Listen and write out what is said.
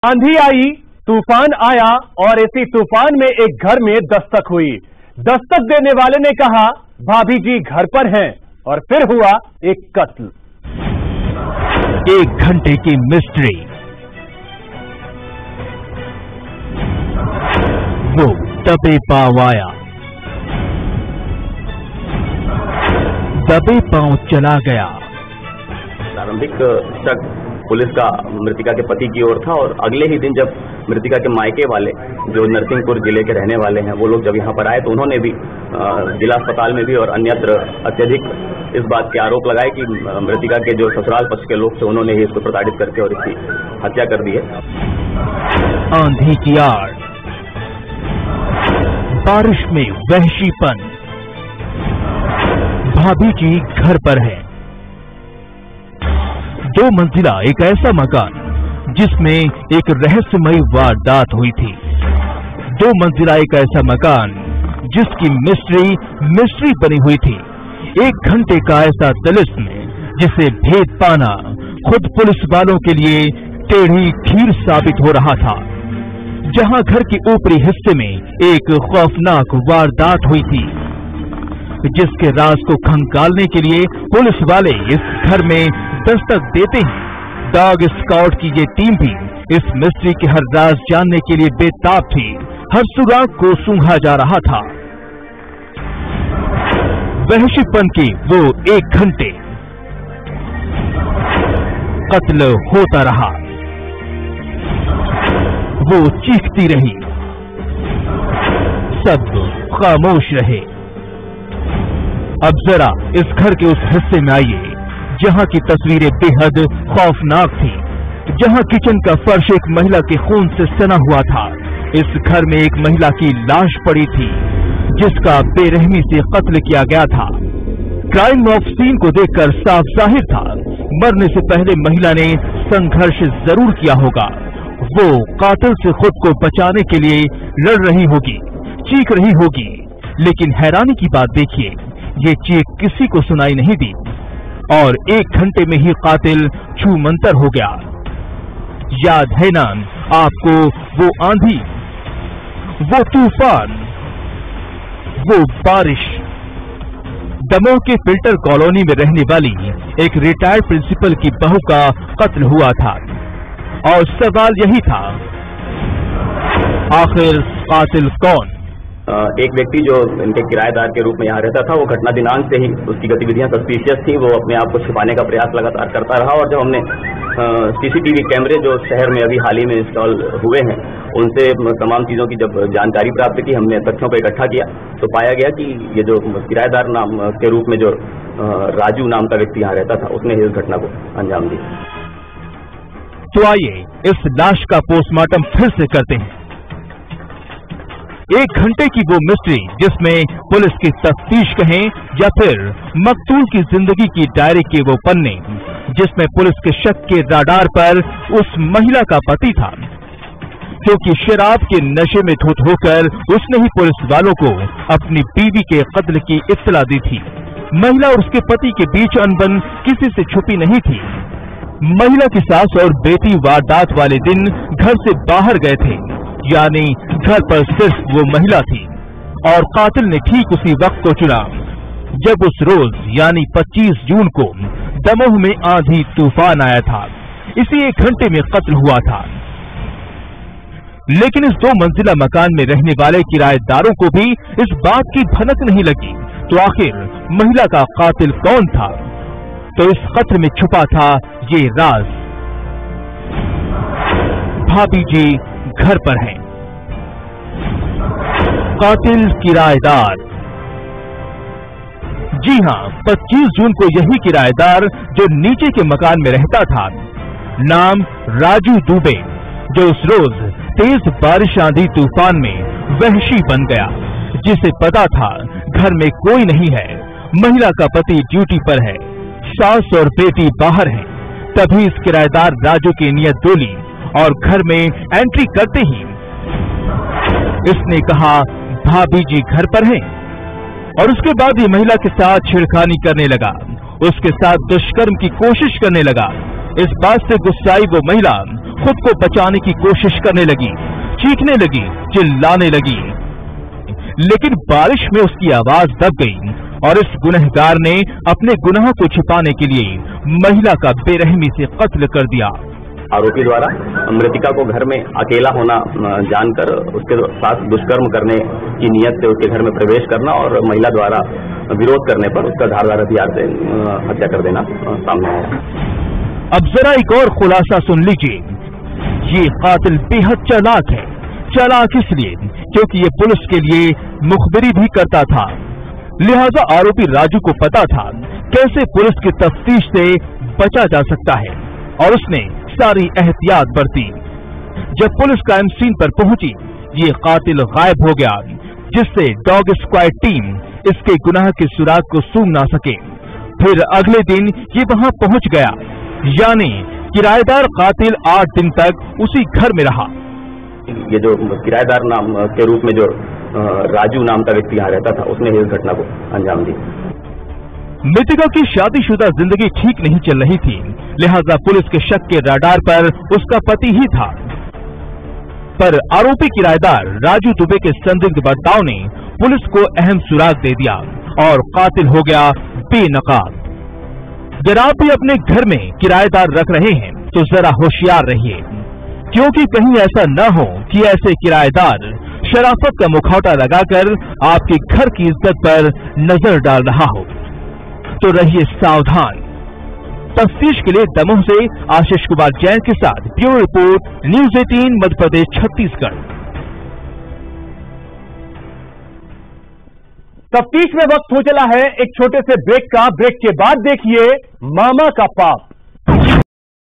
आंधी आई, तूफान आया और इसी तूफान में एक घर में दस्तक हुई। दस्तक देने वाले ने कहा भाभी जी घर पर हैं और फिर हुआ एक कत्ल। 1 घंटे की मिस्ट्री। वो दबे पांव आया, दबे पांव चला गया। प्रारंभिक शक पुलिस का मृतिका के पति की ओर था और अगले ही दिन जब मृतिका के मायके वाले जो नरसिंहपुर जिले के रहने वाले हैं वो लोग जब यहाँ पर आए तो उन्होंने भी जिला अस्पताल में भी और अन्यत्र अत्यधिक इस बात के आरोप लगाए कि मृतिका के जो ससुराल पक्ष के लोग थे उन्होंने ही इसको प्रताड़ित करके और इसकी हत्या कर दी है। आंधी की आड़, बारिश में वहशीपन, भाभी जी घर पर है। 2 मंजिला एक ऐसा मकान जिसमें एक रहस्यमयी वारदात हुई थी। 2 मंजिला एक ऐसा मकान जिसकी मिस्ट्री बनी हुई थी। 1 घंटे का ऐसा तिलिस्म जिसे भेद पाना खुद पुलिस वालों के लिए टेढ़ी खीर साबित हो रहा था। जहां घर के ऊपरी हिस्से में एक खौफनाक वारदात हुई थी जिसके राज को खंगालने के लिए पुलिस वाले इस घर में दस्तक देते हैं। डॉग स्काउट की ये टीम भी इस मिस्ट्री के हर राज जानने के लिए बेताब थी। हर सुराग को सूंघा जा रहा था। वहशीपन के वो 1 घंटे, कत्ल होता रहा। वो चीखती रही, सब खामोश रहे। अब जरा इस घर के उस हिस्से में आइए जहां की तस्वीरें बेहद खौफनाक थी, जहां किचन का फर्श एक महिला के खून से सना हुआ था। इस घर में एक महिला की लाश पड़ी थी जिसका बेरहमी से कत्ल किया गया था। क्राइम ऑफ सीन को देखकर साफ जाहिर था मरने से पहले महिला ने संघर्ष जरूर किया होगा। वो कातिल से खुद को बचाने के लिए लड़ रही होगी, चीख रही होगी। लेकिन हैरानी की बात देखिए, ये चीख किसी को सुनाई नहीं दी और 1 घंटे में ही कातिल छूमंतर हो गया। याद है ना आपको वो आंधी, वो तूफान, वो बारिश? दमोह के फिल्टर कॉलोनी में रहने वाली एक रिटायर्ड प्रिंसिपल की बहू का कत्ल हुआ था और सवाल यही था, आखिर कातिल कौन? एक व्यक्ति जो इनके किराएदार के रूप में यहाँ रहता था वो घटना दिनांक से ही उसकी गतिविधियां सस्पिशियस थी। वो अपने आप को छिपाने का प्रयास लगातार करता रहा और जब हमने सीसीटीवी कैमरे जो शहर में अभी हाल ही में इंस्टॉल हुए हैं उनसे तमाम चीज़ों की जब जानकारी प्राप्त की, हमने तथ्यों को इकट्ठा किया तो पाया गया कि ये जो किराएदार नाम के रूप में जो राजू नाम का व्यक्ति यहाँ रहता था उसने इस घटना को अंजाम दिया। तो आइए इस लाश का पोस्टमार्टम फिर से करते हैं। 1 घंटे की वो मिस्ट्री जिसमें पुलिस की तफ्तीश कहें या फिर मकतूल की जिंदगी की डायरी के वो पन्ने जिसमें पुलिस के शक के राडार पर उस महिला का पति था, क्योंकि शराब के नशे में धुत होकर उसने ही पुलिस वालों को अपनी बीवी के कत्ल की इत्तला दी थी। महिला और उसके पति के बीच अनबन किसी से छुपी नहीं थी। महिला की सास और बेटी वारदात वाले दिन घर से बाहर गए थे, यानी घर पर सिर्फ वो महिला थी और कातिल ने ठीक उसी वक्त को चुना जब उस रोज यानी 25 जून को दमोह में आंधी तूफान आया था। इसी 1 घंटे में कत्ल हुआ था। लेकिन इस 2 मंजिला मकान में रहने वाले किराएदारों को भी इस बात की भनक नहीं लगी तो आखिर महिला का कातिल कौन था? तो इस कत्ल में छुपा था ये राज। भाभी जी घर पर हैं। कातिल किराएदार। जी हां, 25 जून को यही किराएदार जो नीचे के मकान में रहता था, नाम राजू दुबे, जो उस रोज तेज बारिश आंधी तूफान में वहशी बन गया, जिसे पता था घर में कोई नहीं है, महिला का पति ड्यूटी पर है, सास और बेटी बाहर हैं। तभी इस किराएदार राजू की नीयत डोली और घर में एंट्री करते ही इसने कहा भाभी जी घर पर हैं और उसके बाद ही महिला के साथ छेड़खानी करने लगा, उसके साथ दुष्कर्म की कोशिश करने लगा। इस बात से गुस्साई वो महिला खुद को बचाने की कोशिश करने लगी, चीखने लगी, चिल्लाने लगी। लेकिन बारिश में उसकी आवाज दब गई और इस गुनहगार ने अपने गुनाह को छिपाने के लिए महिला का बेरहमी से कत्ल कर दिया। आरोपी द्वारा मृतिका को घर में अकेला होना जानकर उसके साथ दुष्कर्म करने की नियत से उसके घर में प्रवेश करना और महिला द्वारा विरोध करने पर उसका धारदार हथियार से हत्या कर देना सामने आया। अब जरा एक और खुलासा सुन लीजिए। ये कातिल बेहद चालाक है। चालाक इसलिए क्योंकि ये पुलिस के लिए मुखबिरी भी करता था। लिहाजा आरोपी राजू को पता था कैसे पुलिस की तफ्तीश से बचा जा सकता है और उसने सारी एहतियात बरती। जब पुलिस क्राइम सीन पर पहुंची, ये कातिल गायब हो गया, जिससे डॉग स्क्वाड टीम इसके गुनाह के सुराग को सूंघ ना सके। फिर अगले दिन ये वहां पहुंच गया, यानी किराएदार कातिल 8 दिन तक उसी घर में रहा। ये जो किराएदार नाम के रूप में जो राजू नाम का व्यक्ति यहाँ रहता था, उसने इस घटना को अंजाम दी। मृतिका की शादीशुदा जिंदगी ठीक नहीं चल रही थी, लिहाजा पुलिस के शक के रडार पर उसका पति ही था। पर आरोपी किराएदार राजू दुबे के संदिग्ध बर्ताव ने पुलिस को अहम सुराग दे दिया और कातिल हो गया बेनकाब। अगर आप भी अपने घर में किराएदार रख रहे हैं तो जरा होशियार रहिए, क्योंकि कहीं ऐसा न हो कि ऐसे किराएदार शराफत का मुखौटा लगाकर आपके घर की इज्जत पर नजर डाल रहा हो। तो रहिए सावधान। तफ्तीश के लिए दमोह से आशीष कुमार जैन के साथ bureau report, news 18 Madhya Pradesh Chhattisgarh. तफ्तीश में वक्त हो चला है एक छोटे से ब्रेक का। ब्रेक के बाद देखिए मामा का पाप।